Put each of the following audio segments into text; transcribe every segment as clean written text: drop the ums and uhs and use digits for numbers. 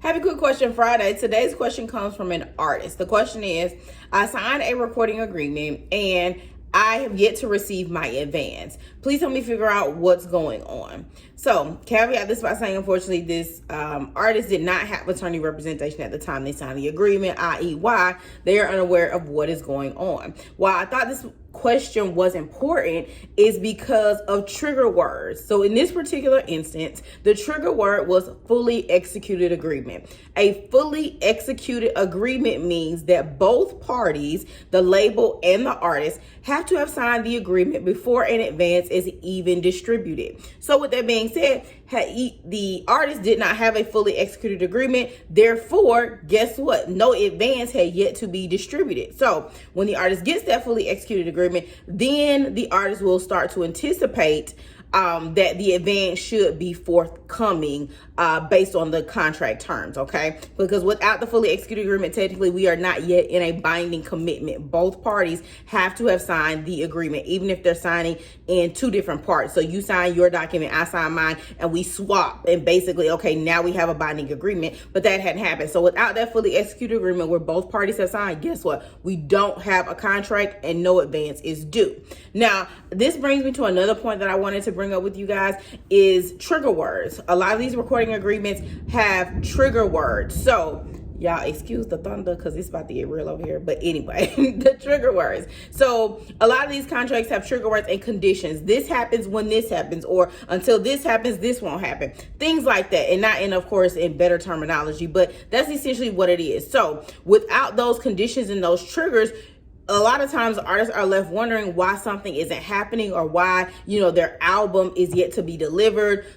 Happy Quick Question Friday. Today's question comes from an artist. The question is, I signed a recording agreement and I have yet to receive my advance. Please help me figure out what's going on. So, caveat this by saying, unfortunately, this artist did not have attorney representation at the time they signed the agreement, i.e. why they are unaware of what is going on. Why I thought this question was important is because of trigger words. So in this particular instance, the trigger word was fully executed agreement. A fully executed agreement means that both parties, the label and the artist, have to have signed the agreement before an advance is even distributed. So with that being said, the artist did not have a fully executed agreement. Therefore, guess what? No advance had yet to be distributed. So when the artist gets that fully executed agreement, then the artist will start to anticipate that the advance should be forthcoming based on the contract terms, okay? Because without the fully executed agreement, technically, we are not yet in a binding commitment. Both parties have to have signed the agreement, even if they're signing in two different parts. So you sign your document, I sign mine, and we swap. And basically, okay, now we have a binding agreement, but that hadn't happened. So without that fully executed agreement where both parties have signed, guess what? We don't have a contract and no advance is due. Now, this brings me to another point that I wanted to bring up with you guys is trigger words. A lot of these recording agreements have trigger words. So y'all excuse the thunder because it's about to get real over here. But anyway, the trigger words. So a lot of these contracts have trigger words and conditions. This happens when this happens, or until this happens, this won't happen. Things like that. And not in, of course, in better terminology, but that's essentially what it is. So without those conditions and those triggers, a lot of times artists are left wondering why something isn't happening or why, their album is yet to be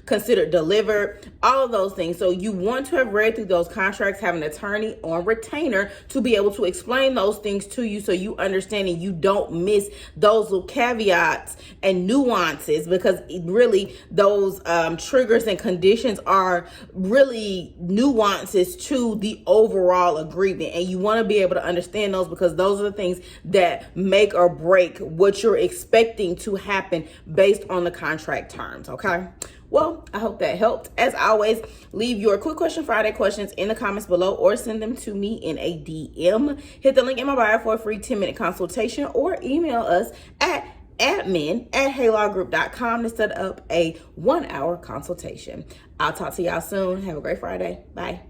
considered delivered, all of those things. So you want to have read through those contracts, have an attorney on retainer to be able to explain those things to you so you understand and you don't miss those little caveats and nuances, because really those triggers and conditions are really nuances to the overall agreement. And you want to be able to understand those because those are the things that make or break what you're expecting to happen based on the contract terms, okay? Well, I hope that helped. As always, leave your Quick Question Friday questions in the comments below or send them to me in a DM. Hit the link in my bio for a free 10-minute consultation or email us at admin@haylawgroup.com to set up a 1-hour consultation. I'll talk to y'all soon. Have a great Friday. Bye.